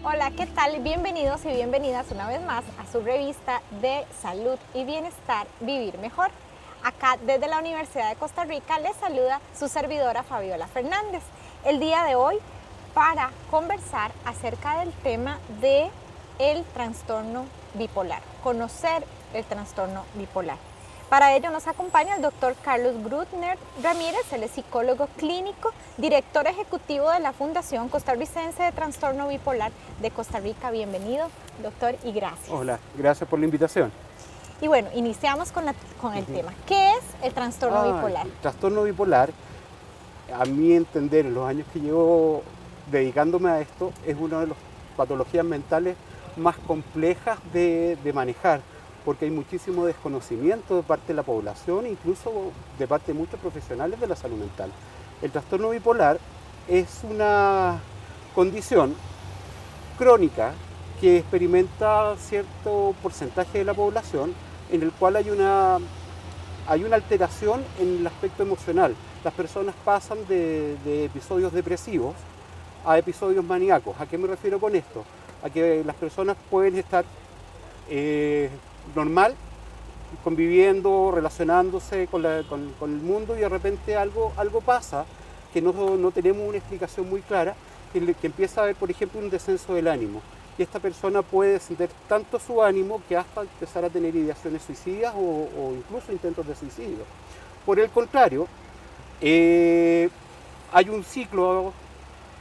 Hola, ¿qué tal? Bienvenidos y bienvenidas una vez más a su revista de salud y bienestar Vivir Mejor. Acá desde la Universidad de Costa Rica les saluda su servidora Fabiola Fernández. El día de hoy para conversar acerca del tema de el trastorno bipolar, conocer el trastorno bipolar. Para ello nos acompaña el doctor Carlos Grüttner Ramírez, él es psicólogo clínico, director ejecutivo de la Fundación Costarricense de Trastorno Bipolar de Costa Rica. Bienvenido, doctor, y gracias. Hola, gracias por la invitación. Y bueno, iniciamos con el tema. ¿Qué es el trastorno bipolar? El trastorno bipolar, a mi entender, en los años que llevo dedicándome a esto, es una de las patologías mentales más complejas de manejar, porque hay muchísimo desconocimiento de parte de la población, incluso de parte de muchos profesionales de la salud mental. El trastorno bipolar es una condición crónica que experimenta cierto porcentaje de la población, en el cual hay una alteración en el aspecto emocional. Las personas pasan de episodios depresivos a episodios maníacos. ¿A qué me refiero con esto? A que las personas pueden estar normal, conviviendo, relacionándose con el mundo, y de repente algo pasa que no tenemos una explicación muy clara, que empieza a haber, por ejemplo, un descenso del ánimo. Y esta persona puede descender tanto su ánimo que hasta empezar a tener ideaciones suicidas o incluso intentos de suicidio. Por el contrario, hay un ciclo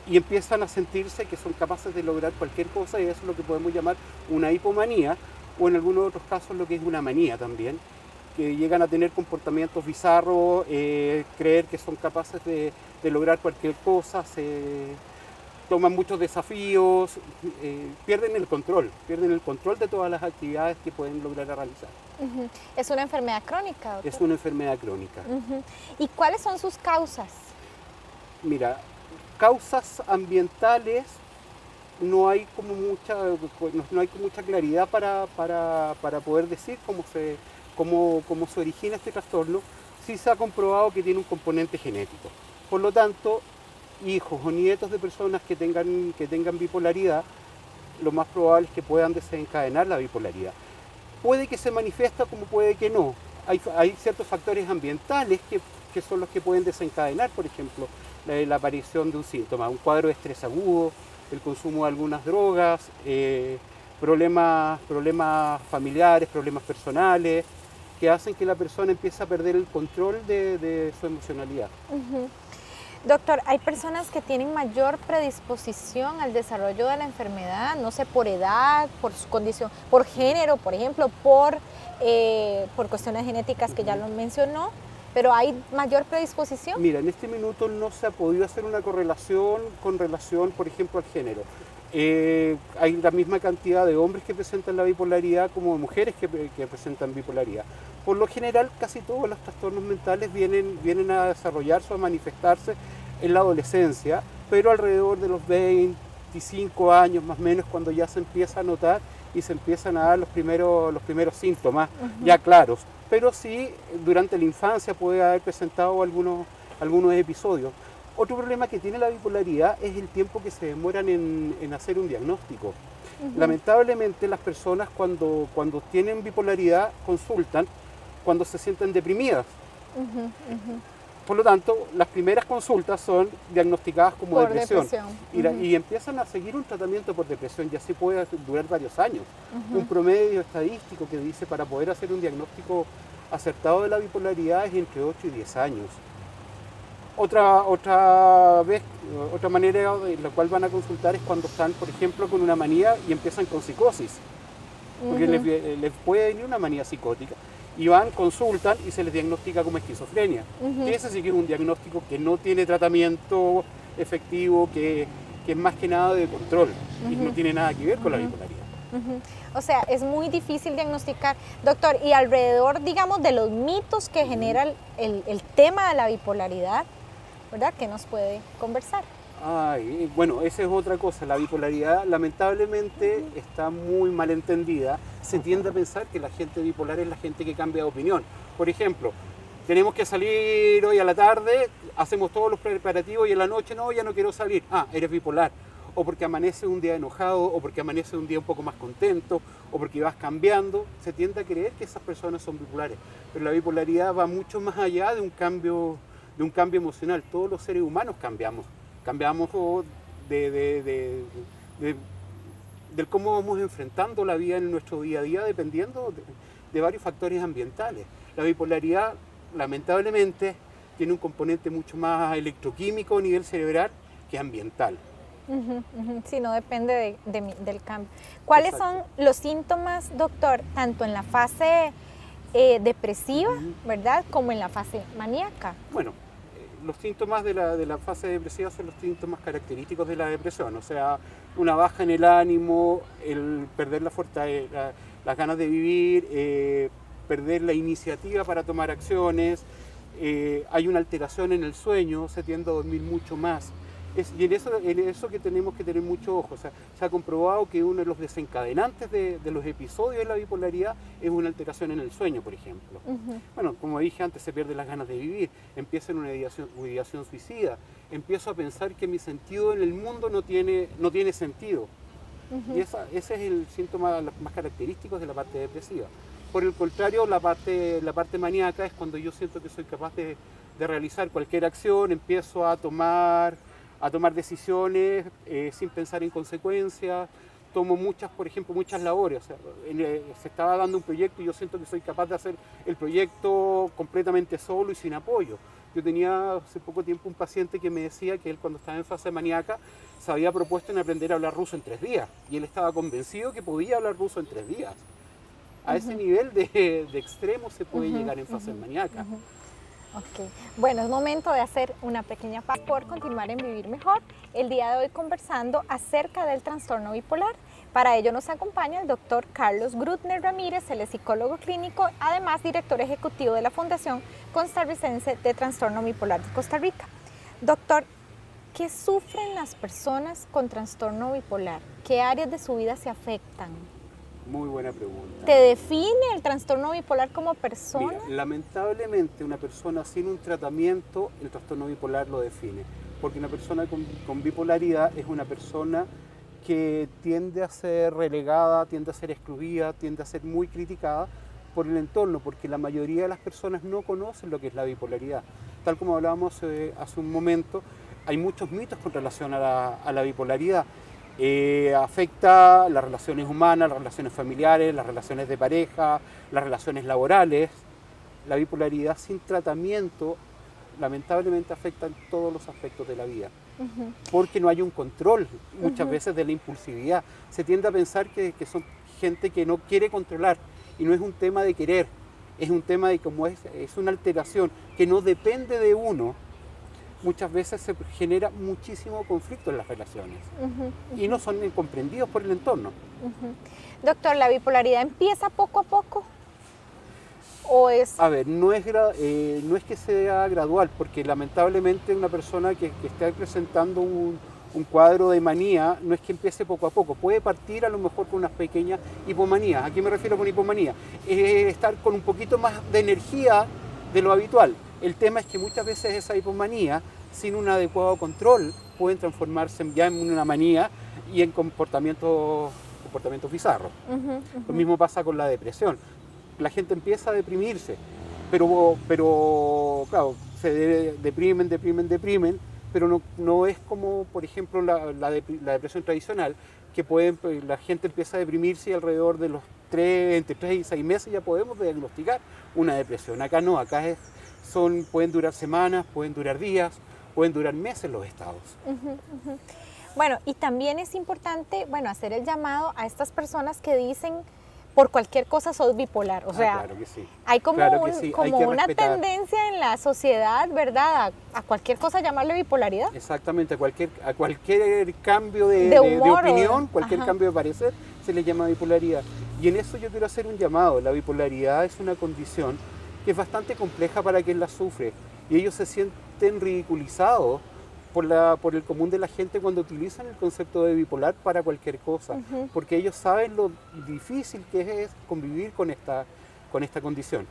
y empiezan a sentirse que son capaces de lograr cualquier cosa, y eso es lo que podemos llamar una hipomanía, o en algunos otros casos lo que es una manía también, que llegan a tener comportamientos bizarros, creer que son capaces de lograr cualquier cosa, toman muchos desafíos, pierden el control de todas las actividades que pueden lograr realizar. ¿Es una enfermedad crónica, doctor? Es una enfermedad crónica. ¿Y cuáles son sus causas? Mira, causas ambientales no hay como mucha claridad para poder decir cómo se origina este trastorno. Sí se ha comprobado que tiene un componente genético. Por lo tanto, hijos o nietos de personas que tengan bipolaridad, lo más probable es que puedan desencadenar la bipolaridad. Puede que se manifiesta como puede que no. Hay ciertos factores ambientales que son los que pueden desencadenar, por ejemplo, la aparición de un síntoma, un cuadro de estrés agudo, el consumo de algunas drogas, problemas familiares, problemas personales, que hacen que la persona empiece a perder el control de su emocionalidad. Doctor, ¿hay personas que tienen mayor predisposición al desarrollo de la enfermedad, no sé, por edad, por su condición, por género, por ejemplo, por cuestiones genéticas que ya lo mencionó, pero hay mayor predisposición? Mira, en este minuto no se ha podido hacer una correlación con relación, por ejemplo, al género. Hay la misma cantidad de hombres que presentan la bipolaridad como de mujeres que presentan bipolaridad. Por lo general, casi todos los trastornos mentales vienen a desarrollarse o a manifestarse en la adolescencia, pero alrededor de los 25 años más o menos, cuando ya se empieza a notar y se empiezan a dar los primeros síntomas ya claros. Pero sí, durante la infancia puede haber presentado algunos episodios. Otro problema que tiene la bipolaridad es el tiempo que se demoran en hacer un diagnóstico. Lamentablemente las personas cuando tienen bipolaridad consultan cuando se sienten deprimidas. Por lo tanto, las primeras consultas son diagnosticadas como depresión. Y empiezan a seguir un tratamiento por depresión, y así puede durar varios años. Un promedio estadístico que dice para poder hacer un diagnóstico acertado de la bipolaridad es entre 8 y 10 años. Otra manera en la cual van a consultar es cuando están, por ejemplo, con una manía y empiezan con psicosis. Porque les puede venir una manía psicótica. Y van, consultan y se les diagnostica como esquizofrenia. Ese sí que es un diagnóstico que no tiene tratamiento efectivo, que es más que nada de control y no tiene nada que ver con la bipolaridad. O sea, es muy difícil diagnosticar. Doctor, y alrededor, digamos, de los mitos que genera el tema de la bipolaridad, ¿verdad? ¿Qué nos puede conversar? Bueno, esa es otra cosa. La bipolaridad lamentablemente está muy mal entendida. Se tiende a pensar que la gente bipolar es la gente que cambia de opinión. Por ejemplo, tenemos que salir hoy a la tarde, hacemos todos los preparativos y en la noche no, ya no quiero salir. Eres bipolar. o porque amanece un día enojado, o porque amanece un día un poco más contento, o porque vas cambiando. Se tiende a creer que esas personas son bipolares, pero la bipolaridad va mucho más allá de un cambio emocional. Todos los seres humanos cambiamos de, del cómo vamos enfrentando la vida en nuestro día a día dependiendo de varios factores ambientales. La bipolaridad, lamentablemente, tiene un componente mucho más electroquímico a nivel cerebral que ambiental. Sí, no depende del cambio. ¿Cuáles Exacto. son los síntomas, doctor, tanto en la fase depresiva, ¿verdad?, como en la fase maníaca? Bueno, los síntomas de la fase depresiva son los síntomas característicos de la depresión, o sea, una baja en el ánimo, el perder las ganas de vivir, perder la iniciativa para tomar acciones, hay una alteración en el sueño, se tiende a dormir mucho más. Y en eso que tenemos que tener mucho ojo. O sea, se ha comprobado que uno de los desencadenantes de los episodios de la bipolaridad es una alteración en el sueño, por ejemplo. Bueno, como dije antes, se pierden las ganas de vivir, empieza en una ideación suicida, empiezo a pensar que mi sentido en el mundo no tiene sentido. Y ese es el síntoma más característico de la parte depresiva. Por el contrario, la parte maníaca es cuando yo siento que soy capaz de realizar cualquier acción, empiezo a tomar decisiones sin pensar en consecuencias, tomo por ejemplo, muchas labores. O sea, se estaba dando un proyecto y yo siento que soy capaz de hacer el proyecto completamente solo y sin apoyo. Yo tenía hace poco tiempo un paciente que me decía que él, cuando estaba en fase maníaca, se había propuesto en aprender a hablar ruso en 3 días y él estaba convencido que podía hablar ruso en 3 días. A ese nivel de extremo se puede llegar en fase maníaca. Ok, bueno, es momento de hacer una pequeña pausa por continuar en Vivir Mejor. El día de hoy conversando acerca del trastorno bipolar. Para ello nos acompaña el doctor Carlos Grutner Ramírez, él es psicólogo clínico, además director ejecutivo de la Fundación Costarricense de Trastorno Bipolar de Costa Rica. Doctor, ¿qué sufren las personas con trastorno bipolar? ¿Qué áreas de su vida se afectan? Muy buena pregunta. ¿Te define el trastorno bipolar como persona? Mira, lamentablemente una persona sin un tratamiento, el trastorno bipolar lo define. Porque una persona con bipolaridad es una persona que tiende a ser relegada, tiende a ser excluida, tiende a ser muy criticada por el entorno, porque la mayoría de las personas no conocen lo que es la bipolaridad. Tal como hablábamos hace un momento, hay muchos mitos con relación a la bipolaridad. Afecta las relaciones humanas, las relaciones familiares, las relaciones de pareja, las relaciones laborales. La bipolaridad sin tratamiento lamentablemente afecta en todos los aspectos de la vida, porque no hay un control muchas veces de la impulsividad. Se tiende a pensar que son gente que no quiere controlar, y no es un tema de querer, es un tema de cómo es una alteración que no depende de uno. Muchas veces se genera muchísimo conflicto en las relaciones y no son comprendidos por el entorno. Doctor, ¿la bipolaridad empieza poco a poco? ¿O es...? A ver, no es que sea gradual, porque lamentablemente una persona que está presentando un cuadro de manía no es que empiece poco a poco, puede partir a lo mejor con unas pequeñas hipomanías. ¿A qué me refiero con hipomanía? Estar con un poquito más de energía de lo habitual. El tema es que muchas veces esa hipomanía, sin un adecuado control, pueden transformarse ya en una manía y en comportamientos bizarros. Lo mismo pasa con la depresión. La gente empieza a deprimirse, pero claro, se deprimen, pero no es como, por ejemplo, la depresión tradicional, que la gente empieza a deprimirse y alrededor de los entre 3 y 6 meses ya podemos diagnosticar una depresión. Acá no, pueden durar semanas, pueden durar días, pueden durar meses los estados. Bueno, y también es importante, hacer el llamado a estas personas que dicen por cualquier cosa sos bipolar. O sea, claro que sí. hay como, Claro que sí, como una tendencia en la sociedad, ¿verdad? A cualquier cosa llamarle bipolaridad. Exactamente, a cualquier cambio de opinión, cualquier cambio de parecer, se le llama bipolaridad. Y en eso yo quiero hacer un llamado. La bipolaridad es una condición que es bastante compleja para quien la sufre, y ellos se sienten ridiculizados por el común de la gente cuando utilizan el concepto de bipolar para cualquier cosa, porque ellos saben lo difícil que es convivir con esta condición.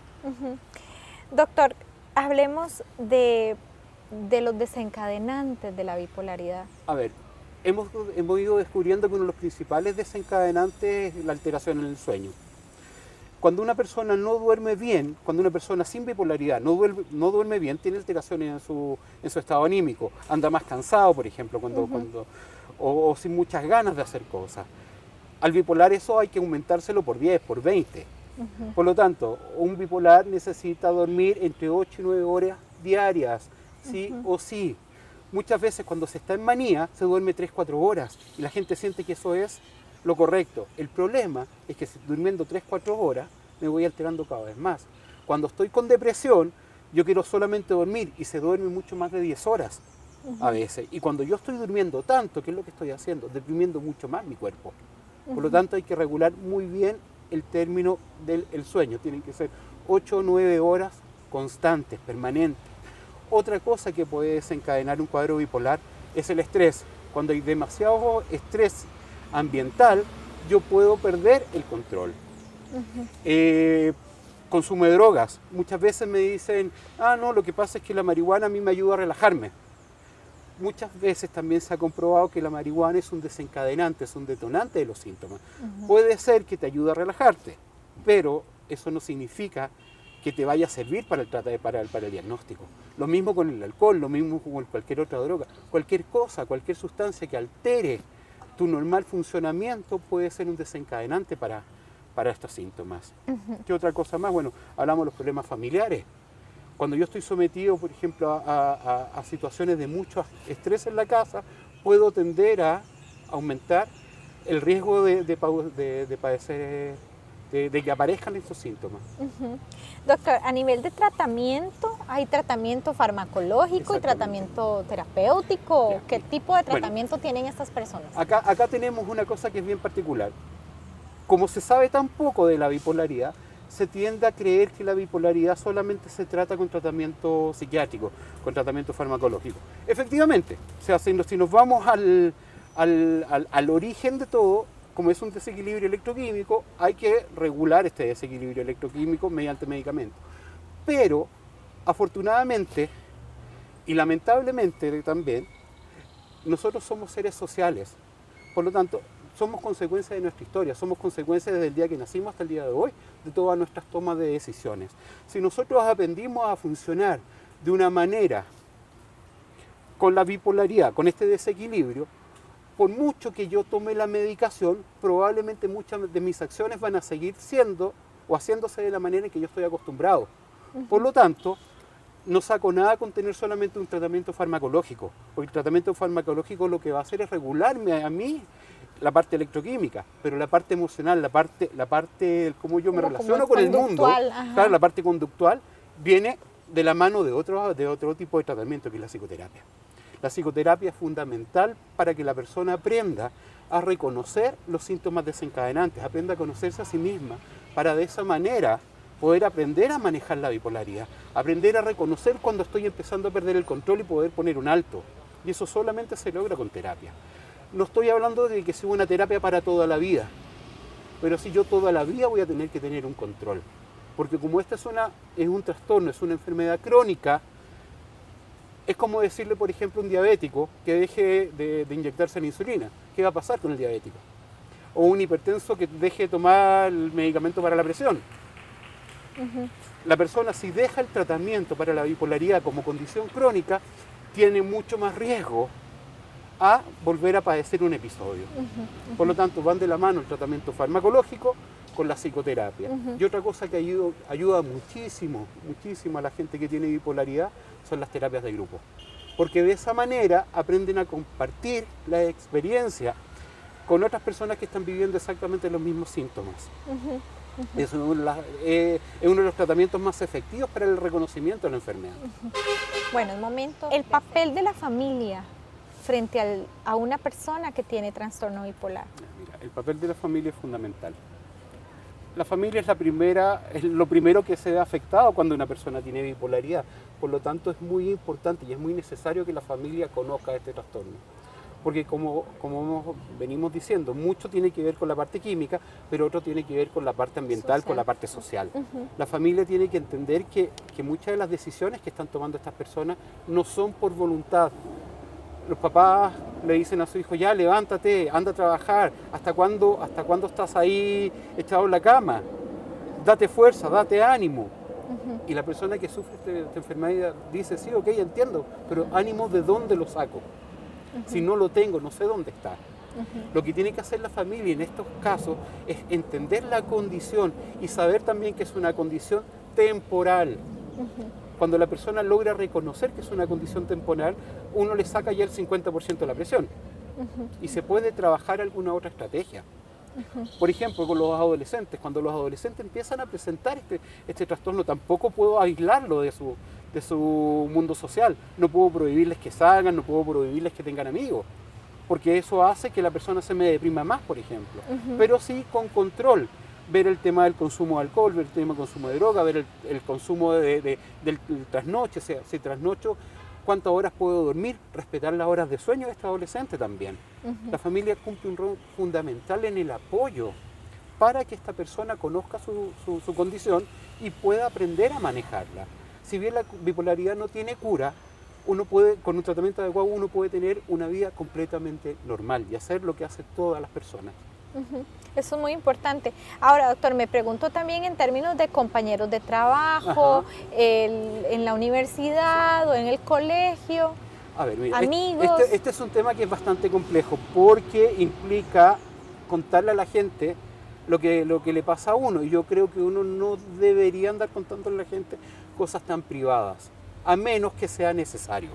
Doctor, hablemos de los desencadenantes de la bipolaridad. A ver, hemos ido descubriendo que uno de los principales desencadenantes es la alteración en el sueño. Cuando una persona no duerme bien, cuando una persona sin bipolaridad no duerme bien, tiene alteraciones en su estado anímico. Anda más cansado, por ejemplo, o sin muchas ganas de hacer cosas. Al bipolar eso hay que aumentárselo por 10, por 20. Por lo tanto, un bipolar necesita dormir entre 8 y 9 horas diarias, sí o sí. Muchas veces cuando se está en manía se duerme 3, 4 horas y la gente siente que eso es lo correcto. El problema es que durmiendo 3, 4 horas me voy alterando cada vez más. Cuando estoy con depresión, yo quiero solamente dormir y se duerme mucho más de 10 horas a veces. Y cuando yo estoy durmiendo tanto, ¿qué es lo que estoy haciendo? Deprimiendo mucho más mi cuerpo. Por lo tanto, hay que regular muy bien el término del sueño. Tienen que ser 8 o 9 horas constantes, permanentes. Otra cosa que puede desencadenar un cuadro bipolar es el estrés. Cuando hay demasiado estrés ambiental, yo puedo perder el control. Consumo de drogas. Muchas veces me dicen, no, lo que pasa es que la marihuana a mí me ayuda a relajarme. Muchas veces también se ha comprobado que la marihuana es un desencadenante, es un detonante de los síntomas. Puede ser que te ayude a relajarte, pero eso no significa que te vaya a servir para el diagnóstico. Lo mismo con el alcohol, lo mismo con cualquier otra droga. Cualquier cosa, cualquier sustancia que altere tu normal funcionamiento puede ser un desencadenante para estos síntomas. ¿Qué otra cosa más? Bueno, hablamos de los problemas familiares. Cuando yo estoy sometido, por ejemplo, a situaciones de mucho estrés en la casa, puedo tender a aumentar el riesgo de padecer, de que aparezcan estos síntomas. Doctor, a nivel de tratamiento, ¿hay tratamiento farmacológico y tratamiento terapéutico? ¿Qué tipo de tratamiento tienen estas personas? Acá tenemos una cosa que es bien particular. Como se sabe tan poco de la bipolaridad, se tiende a creer que la bipolaridad solamente se trata con tratamiento psiquiátrico, con tratamiento farmacológico. Efectivamente, o sea, si nos vamos al origen de todo, como es un desequilibrio electroquímico, hay que regular este desequilibrio electroquímico mediante medicamentos. Pero, afortunadamente y lamentablemente también, nosotros somos seres sociales. Por lo tanto, somos consecuencia de nuestra historia, somos consecuencia desde el día que nacimos hasta el día de hoy, de todas nuestras tomas de decisiones. Si nosotros aprendimos a funcionar de una manera con la bipolaridad, con este desequilibrio, por mucho que yo tome la medicación, probablemente muchas de mis acciones van a seguir siendo o haciéndose de la manera en que yo estoy acostumbrado. Por lo tanto, no saco nada con tener solamente un tratamiento farmacológico, porque el tratamiento farmacológico lo que va a hacer es regularme a mí la parte electroquímica, pero la parte emocional, la parte cómo yo me relaciono con el mundo, claro, la parte conductual, viene de la mano de otro tipo de tratamiento, que es la psicoterapia. La psicoterapia es fundamental para que la persona aprenda a reconocer los síntomas desencadenantes, aprenda a conocerse a sí misma, para de esa manera poder aprender a manejar la bipolaridad, aprender a reconocer cuando estoy empezando a perder el control y poder poner un alto. Y eso solamente se logra con terapia. No estoy hablando de que sea una terapia para toda la vida, pero sí yo toda la vida voy a tener que tener un control. Porque como esta es un trastorno, es una enfermedad crónica, es como decirle, por ejemplo, a un diabético que deje de inyectarse la insulina. ¿Qué va a pasar con el diabético? O un hipertenso que deje de tomar el medicamento para la presión. La persona, si deja el tratamiento para la bipolaridad como condición crónica, tiene mucho más riesgo a volver a padecer un episodio. Por lo tanto, van de la mano el tratamiento farmacológico con la psicoterapia. Y otra cosa que ayuda muchísimo a la gente que tiene bipolaridad son las terapias de grupo. Porque de esa manera aprenden a compartir la experiencia con otras personas que están viviendo exactamente los mismos síntomas. Es uno de los tratamientos más efectivos para el reconocimiento de la enfermedad. Bueno, el momento. El papel de la familia frente a una persona que tiene trastorno bipolar. Mira, el papel de la familia es fundamental. La familia es lo primero que se ve afectado cuando una persona tiene bipolaridad. Por lo tanto, es muy importante y es muy necesario que la familia conozca este trastorno. Porque como venimos diciendo, mucho tiene que ver con la parte química, pero otro tiene que ver con la parte ambiental, con la parte social. La familia tiene que entender que muchas de las decisiones que están tomando estas personas no son por voluntad, los papás le dicen a su hijo, ya levántate, anda a trabajar, ¿hasta cuándo estás ahí echado en la cama? Date fuerza, date ánimo. Y la persona que sufre esta enfermedad dice, sí, ok, entiendo, pero ánimo, ¿de dónde lo saco? Si no lo tengo, no sé dónde está. Lo que tiene que hacer la familia en estos casos es entender la condición y saber también que es una condición temporal. Cuando la persona logra reconocer que es una condición temporal, uno le saca ya el 50% de la presión. Y se puede trabajar alguna otra estrategia. Por ejemplo, con los adolescentes, cuando los adolescentes empiezan a presentar este trastorno, tampoco puedo aislarlo de su mundo social. No puedo prohibirles que salgan, no puedo prohibirles que tengan amigos, porque eso hace que la persona se me deprima más, por ejemplo. Pero sí con control. Ver el tema del consumo de alcohol, ver el tema del consumo de droga, ver el consumo del trasnoche, o sea, si trasnocho, cuántas horas puedo dormir, respetar las horas de sueño de este adolescente también. La familia cumple un rol fundamental en el apoyo para que esta persona conozca su condición y pueda aprender a manejarla. Si bien la bipolaridad no tiene cura, uno puede, con un tratamiento adecuado, uno puede tener una vida completamente normal y hacer lo que hacen todas las personas. Eso es muy importante. Ahora, doctor, me pregunto también en términos de compañeros de trabajo, en la universidad o en el colegio, a ver, mira, amigos. Este es un tema que es bastante complejo porque implica contarle a la gente lo que le pasa a uno. Y yo creo que uno no debería andar contándole a la gente cosas tan privadas, a menos que sea necesario.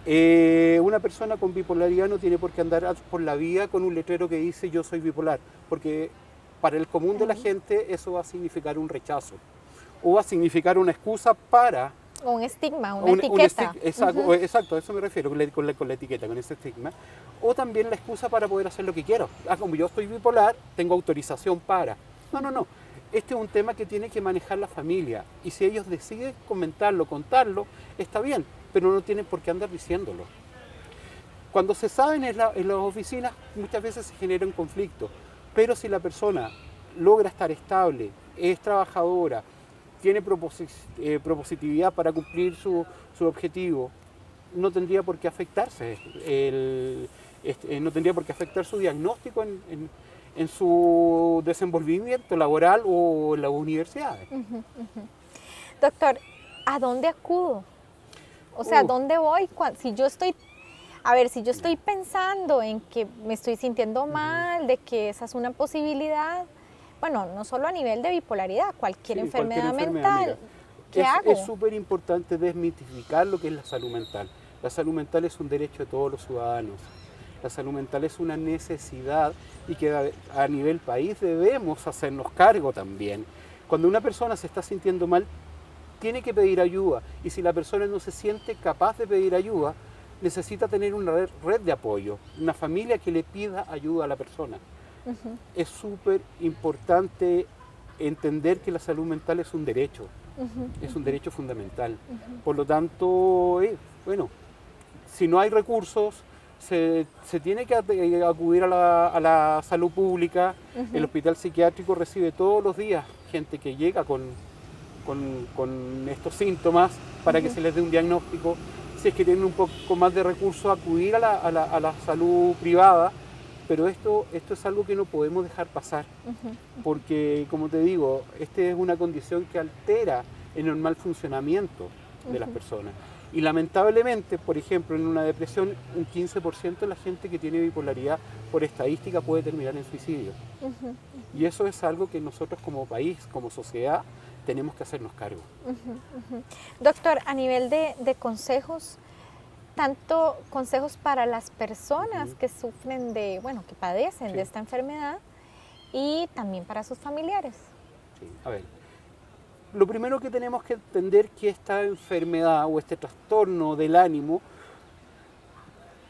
Una persona con bipolaridad no tiene por qué andar por la vía con un letrero que dice yo soy bipolar, porque para el común de la gente eso va a significar un rechazo o va a significar una excusa para... O un estigma, una etiqueta. Exacto, a eso me refiero con la etiqueta, con ese estigma. O también la excusa para poder hacer lo que quiero. Como yo soy bipolar, tengo autorización para... No. Este es un tema que tiene que manejar la familia y si ellos deciden comentarlo, contarlo, está bien, pero no tienen por qué andar diciéndolo. Cuando se saben en las oficinas, muchas veces se genera un conflicto, pero si la persona logra estar estable, es trabajadora, tiene propositividad para cumplir su objetivo, no tendría por qué afectarse, no tendría por qué afectar su diagnóstico en su desenvolvimiento laboral o en las universidades. Doctor, ¿a dónde acudo? O sea, ¿dónde voy? Si yo estoy pensando en que me estoy sintiendo mal, de que esa es una posibilidad, bueno, no solo a nivel de bipolaridad, cualquier enfermedad mental, ¿qué hago? Es súper importante desmitificar lo que es la salud mental. La salud mental es un derecho de todos los ciudadanos. La salud mental es una necesidad y que a nivel país debemos hacernos cargo también. Cuando una persona se está sintiendo mal, tiene que pedir ayuda y si la persona no se siente capaz de pedir ayuda, necesita tener una red de apoyo, una familia que le pida ayuda a la persona. Es súper importante entender que la salud mental es un derecho, es un derecho fundamental. Por lo tanto, bueno, si no hay recursos, se tiene que acudir a la salud pública. El hospital psiquiátrico recibe todos los días gente que llega con estos síntomas para que se les dé un diagnóstico. Si es que tienen un poco más de recursos, acudir a la salud privada, pero esto es algo que no podemos dejar pasar, porque como te digo, esta es una condición que altera el normal funcionamiento de las personas. Y lamentablemente, por ejemplo, en una depresión, un 15% de la gente que tiene bipolaridad, por estadística, puede terminar en suicidio. Y eso es algo que nosotros como país, como sociedad, tenemos que hacernos cargo. Doctor, a nivel de consejos, tanto consejos para las personas que sufren que padecen de esta enfermedad y también para sus familiares. Sí, a ver. Lo primero que tenemos que entender que esta enfermedad o este trastorno del ánimo,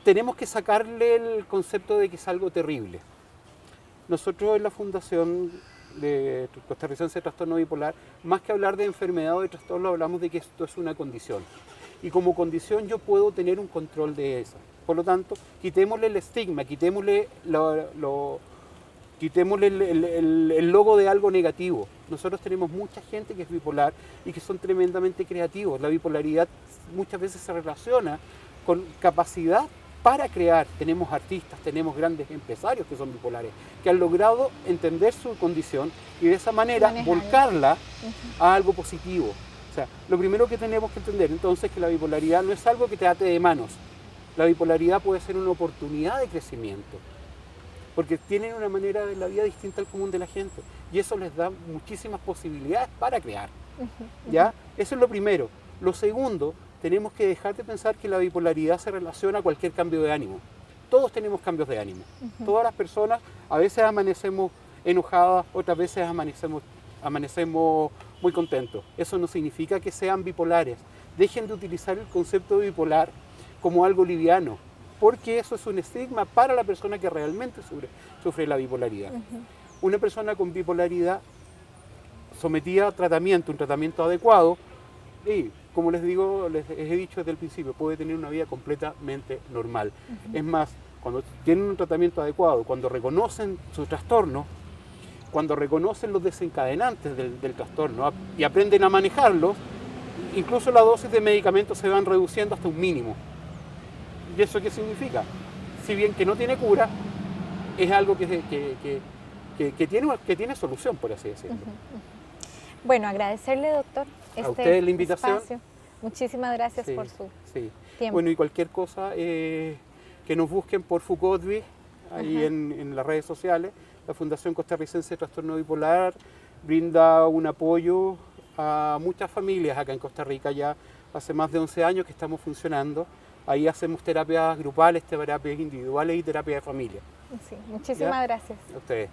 tenemos que sacarle el concepto de que es algo terrible. Nosotros en la Fundación de Costarricense de Trastorno Bipolar, más que hablar de enfermedad o de trastorno, hablamos de que esto es una condición. Y como condición yo puedo tener un control de eso. Por lo tanto, quitémosle el estigma, quitémosle el logo de algo negativo. Nosotros tenemos mucha gente que es bipolar y que son tremendamente creativos. La bipolaridad muchas veces se relaciona con capacidad para crear. Tenemos artistas, tenemos grandes empresarios que son bipolares, que han logrado entender su condición y de esa manera volcarla a algo positivo. O sea, lo primero que tenemos que entender entonces es que la bipolaridad no es algo que te ate de manos. La bipolaridad puede ser una oportunidad de crecimiento, porque tienen una manera de la vida distinta al común de la gente y eso les da muchísimas posibilidades para crear. ¿Ya? Eso es lo primero. Lo segundo, tenemos que dejar de pensar que la bipolaridad se relaciona a cualquier cambio de ánimo. Todos tenemos cambios de ánimo. Todas las personas, a veces amanecemos enojadas, otras veces amanecemos muy contentos. Eso no significa que sean bipolares. Dejen de utilizar el concepto de bipolar como algo liviano, porque eso es un estigma para la persona que realmente sufre la bipolaridad. Una persona con bipolaridad sometida a tratamiento, un tratamiento adecuado, y como les digo, les he dicho desde el principio, puede tener una vida completamente normal. Es más, cuando tienen un tratamiento adecuado, cuando reconocen su trastorno, cuando reconocen los desencadenantes del trastorno y aprenden a manejarlos, incluso las dosis de medicamentos se van reduciendo hasta un mínimo. ¿Y eso qué significa? Si bien que no tiene cura, es algo que tiene solución, por así decirlo. Bueno, agradecerle, doctor, a usted la invitación. Espacio. Muchísimas gracias por su tiempo. Bueno, y cualquier cosa que nos busquen por FUCODBI, ahí en las redes sociales. La Fundación Costarricense de Trastorno Bipolar brinda un apoyo a muchas familias acá en Costa Rica. Ya hace más de 11 años que estamos funcionando. Ahí hacemos terapias grupales, terapias individuales y terapia de familia. Sí, muchísimas gracias. A ustedes.